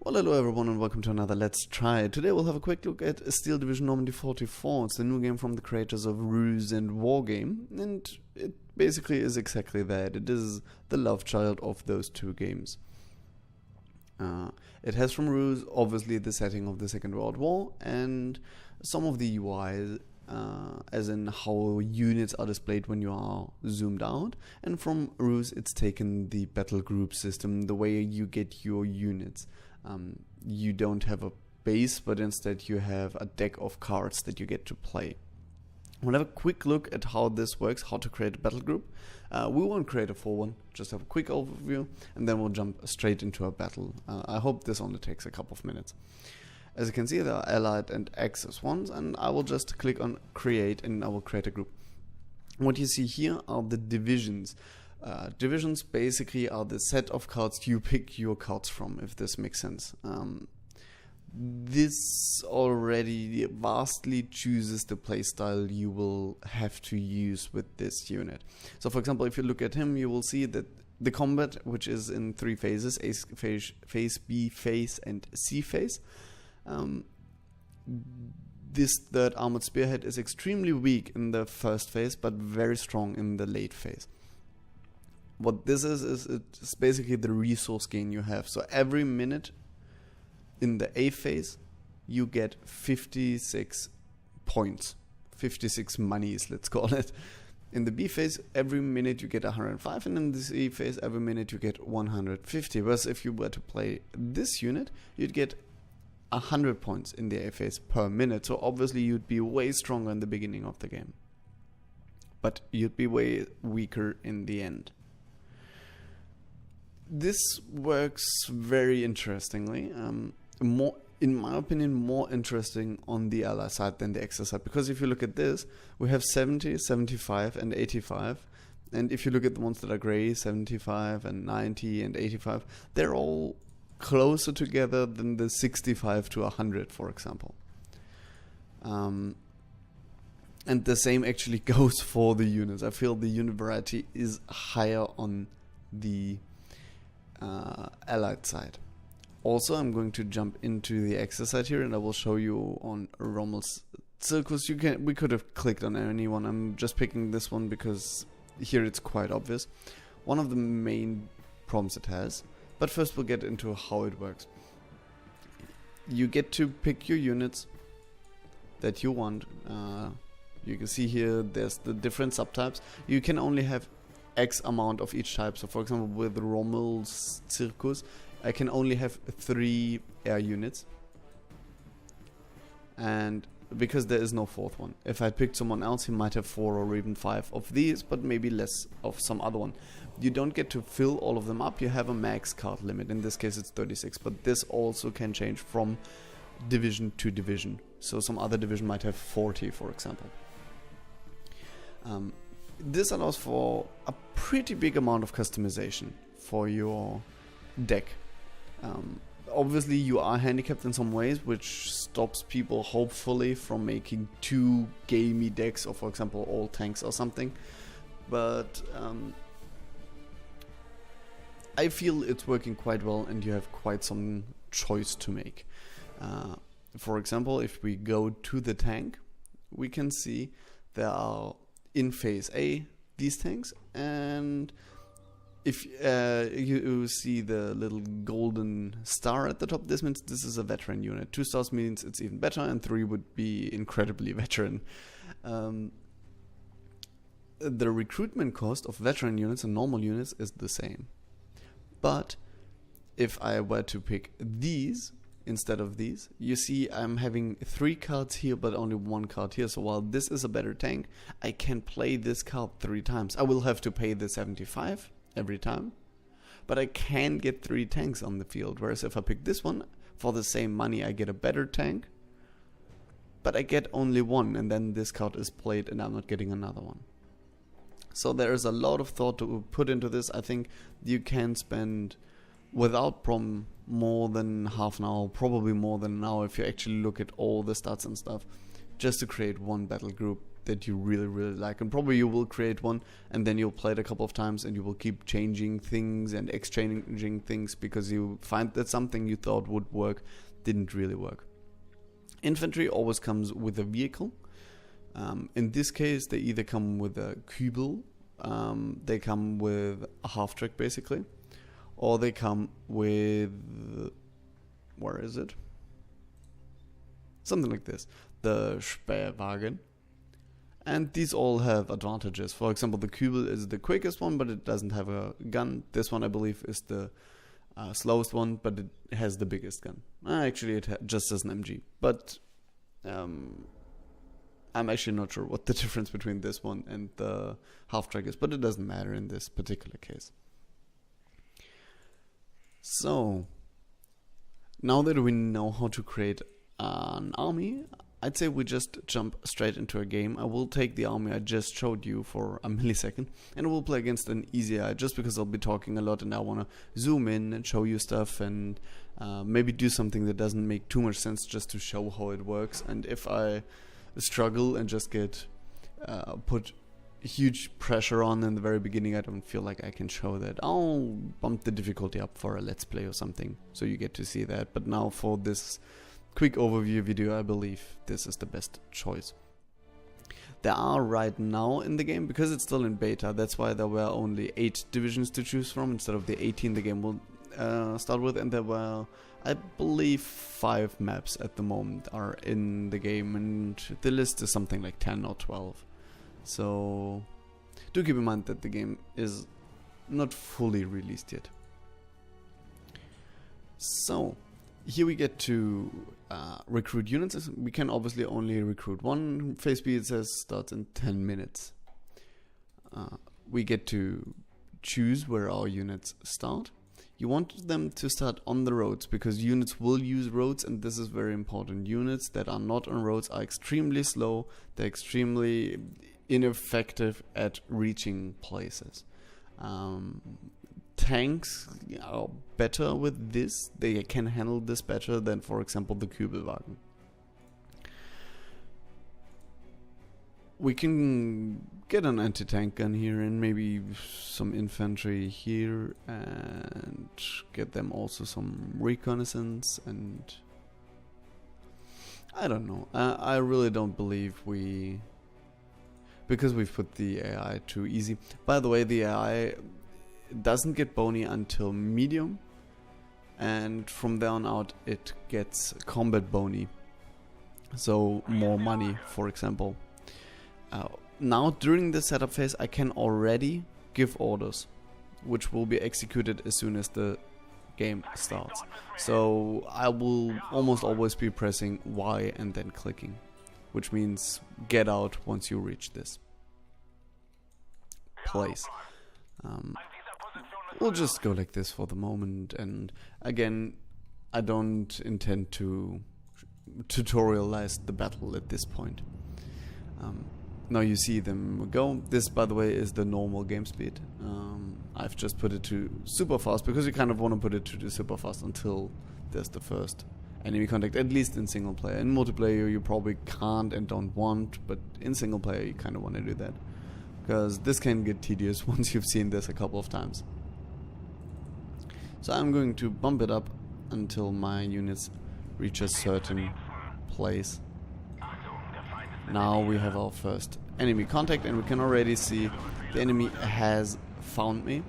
Well, hello everyone and welcome to another Let's Try. Today we'll have a quick look at Steel Division Normandy 44. It's the new game from the creators of Ruse and Wargame, and it basically is exactly that. It is the love child of those two games. It has from Ruse, obviously, the setting of the Second World War and some of the UI, as in how units are displayed when you are zoomed out. And from Ruse, it's taken the battle group system, the way you get your units. You don't have a base, but instead you have a deck of cards that you get to play. We'll have a quick look at how this works, how to create a battle group. We won't create a full one, just have a quick overview, and then we'll jump straight into a battle. I hope this only takes a couple of minutes. As you can see, there are allied and axis ones, and I will just click on create and I will create a group. What you see here are the divisions. Divisions basically are the set of cards you pick your cards from, if this makes sense. This already vastly chooses the playstyle you will have to use with this unit. So for example, if you look at him, you will see that the combat, which is in three phases, A phase, B phase, and C phase. This third armored spearhead is extremely weak in the first phase, but very strong in the late phase. What this is it's basically the resource gain you have. So every minute in the A phase, you get 56 points, 56 monies, let's call it. In the B phase, every minute you get 105, and in the C phase, every minute you get 150. Whereas if you were to play this unit, you'd get 100 points in the A phase per minute. So obviously you'd be way stronger in the beginning of the game, but you'd be way weaker in the end. This works very interestingly, more, in my opinion, more interesting on the ally side than the axis side, because if you look at this, we have 70, 75 and 85, and if you look at the ones that are grey, 75 and 90 and 85, they're all closer together than the 65 to 100, for example. And the same actually goes for the units. I feel the unit variety is higher on the allied side. Also, I'm going to jump into the axis side here, and I will show you on Rommel's Circus. We could have clicked on any one. I'm just picking this one because here it's quite obvious. One of the main problems it has, but first we'll get into how it works. You get to pick your units that you want. You can see here there's the different subtypes. You can only have X amount of each type. So for example, with Rommel's Circus, I can only have 3 air units, and because there is no fourth one. If I picked someone else, he might have 4 or even 5 of these, but maybe less of some other one. You don't get to fill all of them up. You have a max card limit. In this case it's 36, but this also can change from division to division. So some other division might have 40, for example. This allows for a pretty big amount of customization for your deck. Obviously you are handicapped in some ways, which stops people hopefully from making 2 gamey decks, or for example all tanks or something, but I feel it's working quite well and you have quite some choice to make. For example, if we go to the tank, we can see there are in phase A these tanks, and if you see the little golden star at the top, this means this is a veteran unit. 2 stars means it's even better, and 3 would be incredibly veteran. The recruitment cost of veteran units and normal units is the same. But if I were to pick these instead of these, you see I'm having 3 cards here but only 1 card here. So while this is a better tank, I can play this card 3 times. I will have to pay the 75 every time, but I can get 3 tanks on the field. Whereas if I pick this one, for the same money I get a better tank, but I get only 1, and then this card is played and I'm not getting another one. So there is a lot of thought to put into this. I think you can spend without problem more than half an hour, probably more than an hour if you actually look at all the stats and stuff, just to create one battle group. that you really, really like. And probably you will create one, and then you'll play it a couple of times, and you will keep changing things and exchanging things because you find that something you thought would work didn't really work. Infantry always comes with a vehicle. In this case, they either come with a Kübel, they come with a half-track basically, or they come with, where is it? Something like this, the Spähwagen. And these all have advantages. For example, the Kübel is the quickest one, but it doesn't have a gun. This one, I believe, is the slowest one, but it has the biggest gun. Actually, it just has an MG. But I'm actually not sure what the difference between this one and the half-track is, but it doesn't matter in this particular case. So, now that we know how to create an army, I'd say we just jump straight into a game. I will take the army I just showed you for a millisecond, and we'll play against an easy AI, just because I'll be talking a lot and I want to zoom in and show you stuff, and maybe do something that doesn't make too much sense just to show how it works. And if I struggle and just get put huge pressure on in the very beginning, I don't feel like I can show that. I'll bump the difficulty up for a let's play or something, so you get to see that. But now for this quick overview video, I believe this is the best choice. There are right now in the game, because it's still in beta, that's why there were only 8 divisions to choose from instead of the 18 the game will start with, and there were, I believe, 5 maps at the moment are in the game, and the list is something like 10 or 12. So do keep in mind that the game is not fully released yet. So here we get to recruit units. We can obviously only recruit one. Phase B, it says, starts in 10 minutes. We get to choose where our units start. You want them to start on the roads, because units will use roads, and this is very important. Units that are not on roads are extremely slow. They're extremely ineffective at reaching places. Tanks are better with this. They can handle this better than, for example, the Kübelwagen. We can get an anti-tank gun here and maybe some infantry here, and get them also some reconnaissance, and I don't know. I really don't believe because we've put the AI too easy. By the way, the AI doesn't get bony until medium, and from there on out it gets combat bony, so more money, for example. Now during the setup phase I can already give orders which will be executed as soon as the game starts, so I will almost always be pressing Y and then clicking, which means get out once you reach this place. We'll just go like this for the moment, and again, I don't intend to tutorialize the battle at this point. Now you see them go. This, by the way, is the normal game speed. I've just put it to super fast because you kind of want to put it to the super fast until there's the first enemy contact, at least in single player. In multiplayer you probably can't and don't want, but in single player you kind of want to do that, because this can get tedious once you've seen this a couple of times. So I'm going to bump it up until my units reach a certain place. Now we have our first enemy contact, and we can already see the enemy has found me.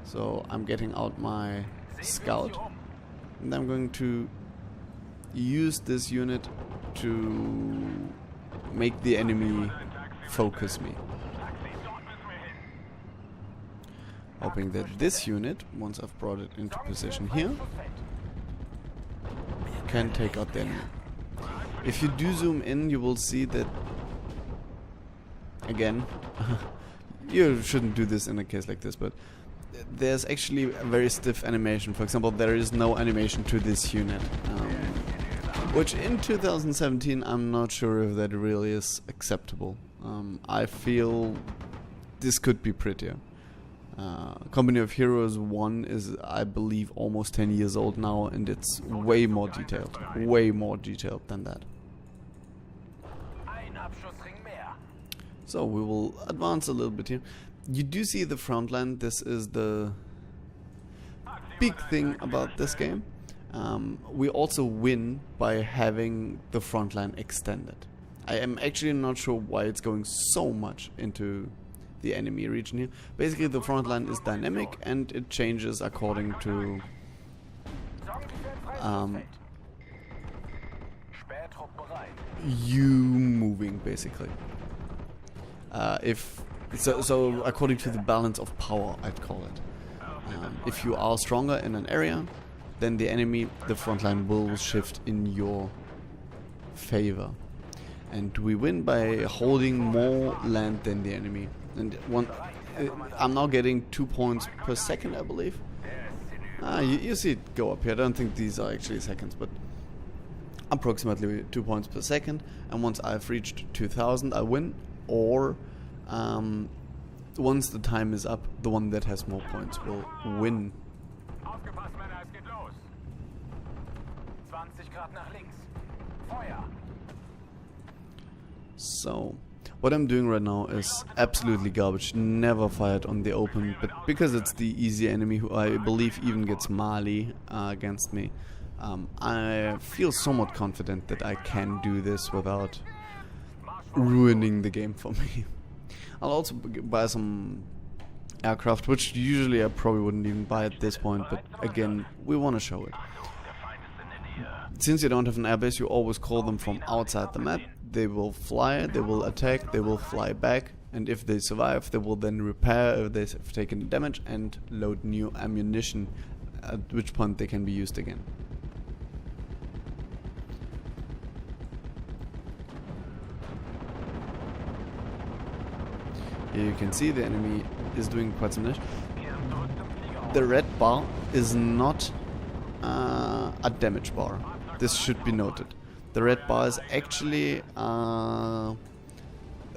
So I'm getting out my scout, and I'm going to use this unit to make the enemy focus me. Hoping that this unit, once I've brought it into position here, can take out the enemy. If you do zoom in, you will see that, again, you shouldn't do this in a case like this, but there's actually a very stiff animation. For example, there is no animation to this unit, which in 2017 I'm not sure if that really is acceptable. I feel this could be prettier. Company of Heroes 1 is, I believe, almost 10 years old now, and it's way more detailed than that. So we will advance a little bit here. You do see the front line. This is the big thing about this game. We also win by having the front line extended. I am actually not sure why it's going so much into the enemy region here. Basically the front line is dynamic and it changes according to you moving, basically. So according to the balance of power, I'd call it. If you are stronger in an area, then the front line will shift in your favor. And we win by holding more land than the enemy. And I'm now getting 2 points per second, I believe. You see it go up here. I don't think these are actually seconds, but approximately 2 points per second. And once I've reached 2000, I win. Or once the time is up, the one that has more points will win. So, what I'm doing right now is absolutely garbage. Never fired on the open, but because it's the easy enemy who I believe even gets Mali against me, I feel somewhat confident that I can do this without ruining the game for me. I'll also buy some aircraft, which usually I probably wouldn't even buy at this point, but again, we want to show it. Since you don't have an airbase, you always call them from outside the map. They will fly, they will attack, they will fly back, and if they survive, they will then repair if they've taken damage and load new ammunition, at which point they can be used again. Here you can see the enemy is doing quite some damage. The red bar is not a damage bar. This should be noted. The red bar is actually a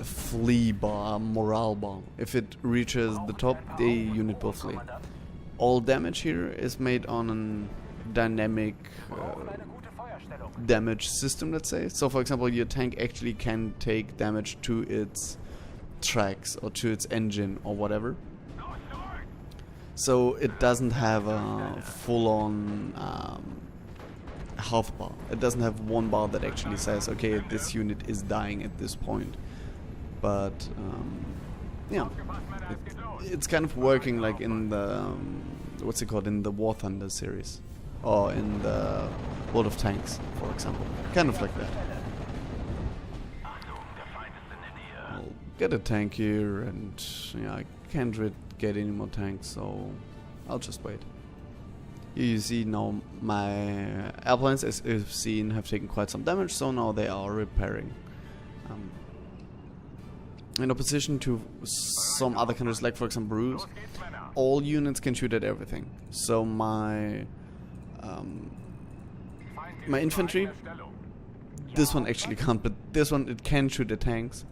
flee bar, a morale bar. If it reaches the top, the unit will flee. All damage here is made on a dynamic damage system, let's say. So for example, your tank actually can take damage to its tracks or to its engine or whatever. So it doesn't have a full-on health bar. It doesn't have one bar that actually says, okay, this unit is dying at this point. But yeah, it's kind of working like in the what's it called, in the War Thunder series, or in the World of Tanks, for example. Kind of like that. I'll get a tank here, and yeah, I can't really get any more tanks, so I'll just wait. Here you see now my airplanes, as you've seen, have taken quite some damage, so now they are repairing. In opposition to some other countries, like for example Ruse, all units can shoot at everything. So my infantry, this one actually can't, but this one it can shoot at tanks,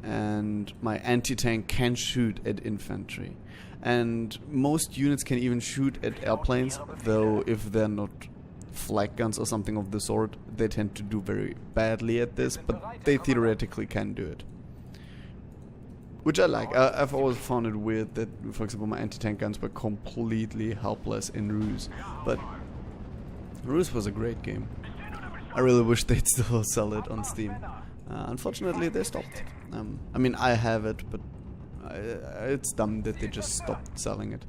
and my anti-tank can shoot at infantry. And most units can even shoot at airplanes, though if they're not flak guns or something of the sort, they tend to do very badly at this, but they theoretically can do it. Which I like. I've always found it weird that, for example, my anti-tank guns were completely helpless in Ruse. But Ruse was a great game. I really wish they'd still sell it on Steam. Unfortunately, they stopped. I mean, I have it, but it's dumb that they just stopped selling it.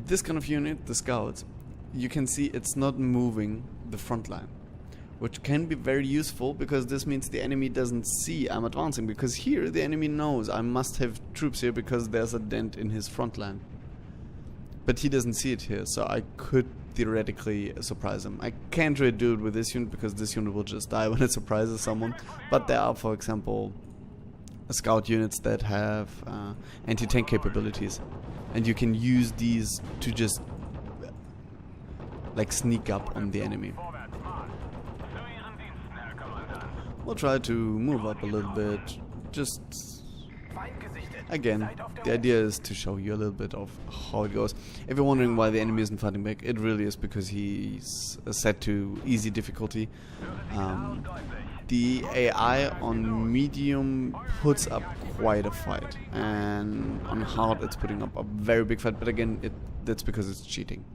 This kind of unit, the scouts, you can see it's not moving the front line, which can be very useful because this means the enemy doesn't see I'm advancing, because here the enemy knows I must have troops here because there's a dent in his front line. But he doesn't see it here, so I could theoretically surprise him. I can't really do it with this unit because this unit will just die when it surprises someone. But there are, for example, scout units that have anti-tank capabilities, and you can use these to just like sneak up on the enemy. We'll try to move up a little bit, just Again, the idea is to show you a little bit of how it goes. If you're wondering why the enemy isn't fighting back, it really is because he's set to easy difficulty. The AI on medium puts up quite a fight, and on hard it's putting up a very big fight, but again, that's because it's cheating.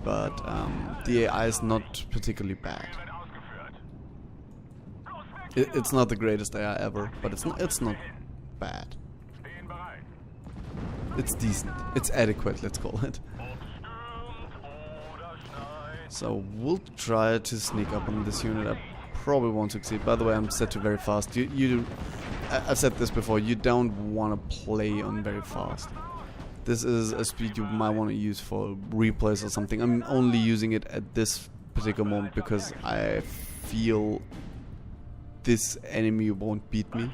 But the AI is not particularly bad. It's not the greatest AI ever, but it's not bad. It's decent. It's adequate, let's call it. So we'll try to sneak up on this unit. I probably won't succeed. By the way, I'm set to very fast. I've said this before, you don't want to play on very fast. This is a speed you might want to use for replays or something. I'm only using it at this particular moment because I feel this enemy won't beat me.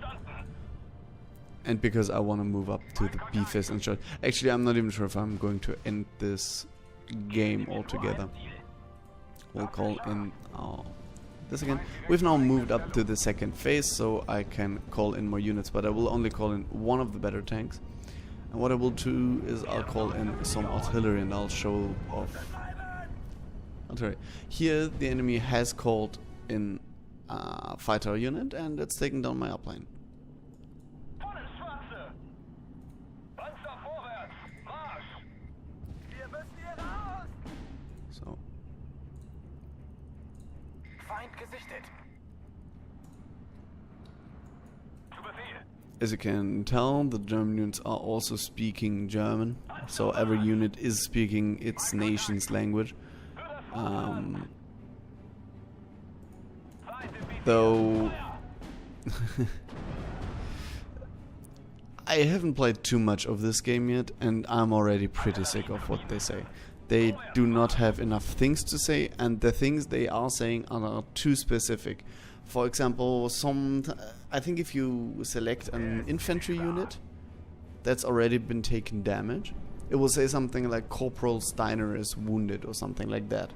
And because I want to move up to the B-phase and shot. Actually, I'm not even sure if I'm going to end this game altogether. We'll call in this again. We've now moved up to the second phase, so I can call in more units, but I will only call in one of the better tanks. And what I will do is I'll call in some artillery and I'll show off artillery. Here the enemy has called in a fighter unit and it's taken down my airplane. So as you can tell, the German units are also speaking German, so every unit is speaking its nation's language. Though I haven't played too much of this game yet, and I'm already pretty sick of what they say. They do not have enough things to say, and the things they are saying are too specific. For example, I think if you select an infantry unit that's already been taken damage, it will say something like Corporal Steiner is wounded or something like that,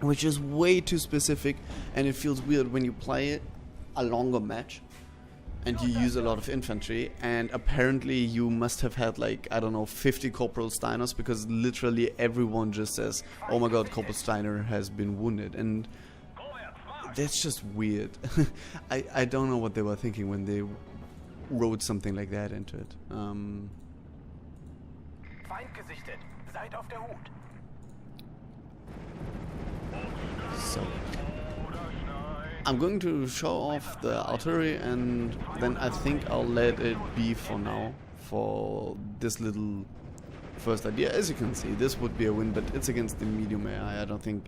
which is way too specific, and it feels weird when you play a longer match and you use a lot of infantry, and apparently you must have had like, I don't know, 50 Corporal Steiners, because literally everyone just says, oh my god, Corporal Steiner has been wounded, and that's just weird. I don't know what they were thinking when they wrote something like that into it. So I'm going to show off the artillery, and then I think I'll let it be for now for this little first idea. As you can see, this would be a win, but it's against the medium AI. I don't think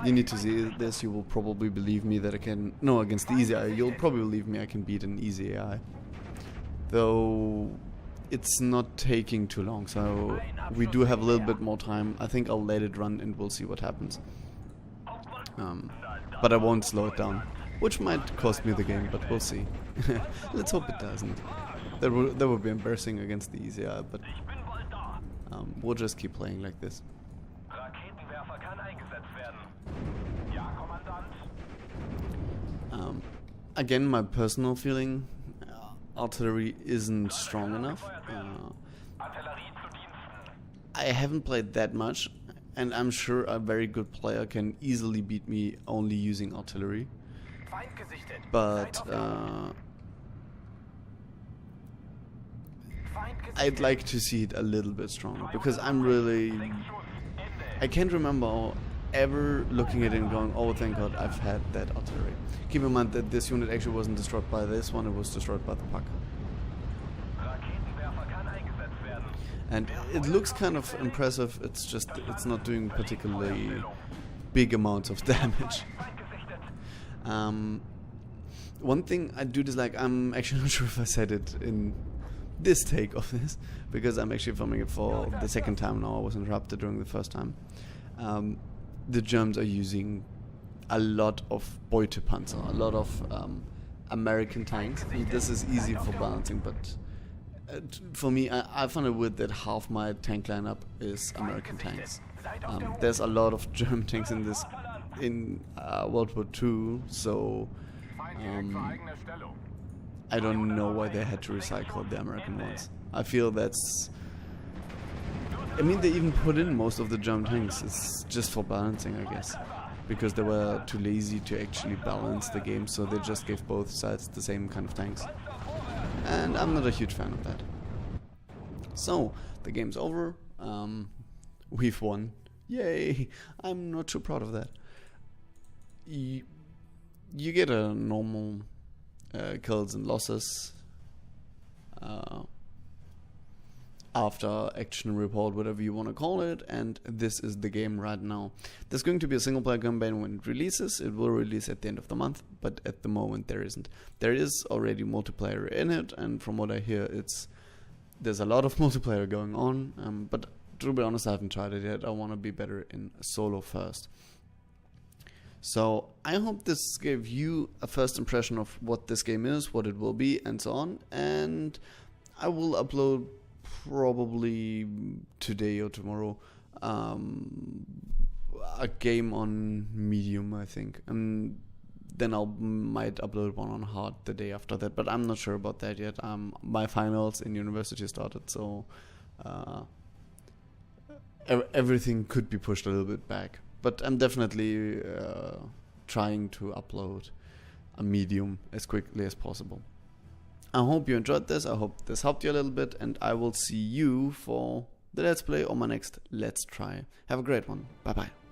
you need to see this. You will probably believe me that I can... No, against the easy AI, you'll probably believe me I can beat an easy AI. Though it's not taking too long, so we do have a little bit more time. I think I'll let it run and we'll see what happens. But I won't slow it down, which might cost me the game, but we'll see. Let's hope it doesn't. That would be embarrassing against the easy AI, but we'll just keep playing like this. Again, my personal feeling, artillery isn't strong enough. I haven't played that much, and I'm sure a very good player can easily beat me only using artillery. But I'd like to see it a little bit stronger, because I can't remember ever looking at it and going, oh thank god I've had that artillery. Keep in mind that this unit actually wasn't destroyed by this one, it was destroyed by the puck. And it looks kind of impressive, it's just, it's not doing particularly big amounts of damage. One thing I do dislike, I'm actually not sure if I said it in this take of this, because I'm actually filming it for the second time now, I was interrupted during the first time. The Germans are using a lot of Beutepanzer, a lot of American tanks. This is easy for balancing, but for me, I find it weird that half my tank lineup is American tanks. There's a lot of German tanks in World War II, so I don't know why they had to recycle the American ones. I feel that's... I mean, they even put in most of the German tanks. It's just for balancing, I guess. Because they were too lazy to actually balance the game, so they just gave both sides the same kind of tanks. And I'm not a huge fan of that. So, the game's over. We've won. Yay! I'm not too proud of that. You get a normal kills and losses after action report, whatever you want to call it, and this is the game right now. There's going to be a single player campaign when it releases. It will release at the end of the month, but at the moment there isn't. There is already multiplayer in it, and from what I hear, there's a lot of multiplayer going on, but to be honest, I haven't tried it yet. I want to be better in solo first. So I hope this gave you a first impression of what this game is, what it will be, and so on. And I will upload probably today or tomorrow a game on medium, I think, and then I might upload one on hard the day after that, but I'm not sure about that yet. My finals in university started, so everything could be pushed a little bit back, but I'm definitely trying to upload a medium as quickly as possible. I hope you enjoyed this. I hope this helped you a little bit, and I will see you for the Let's Play or my next Let's Try. Have a great one. Bye bye.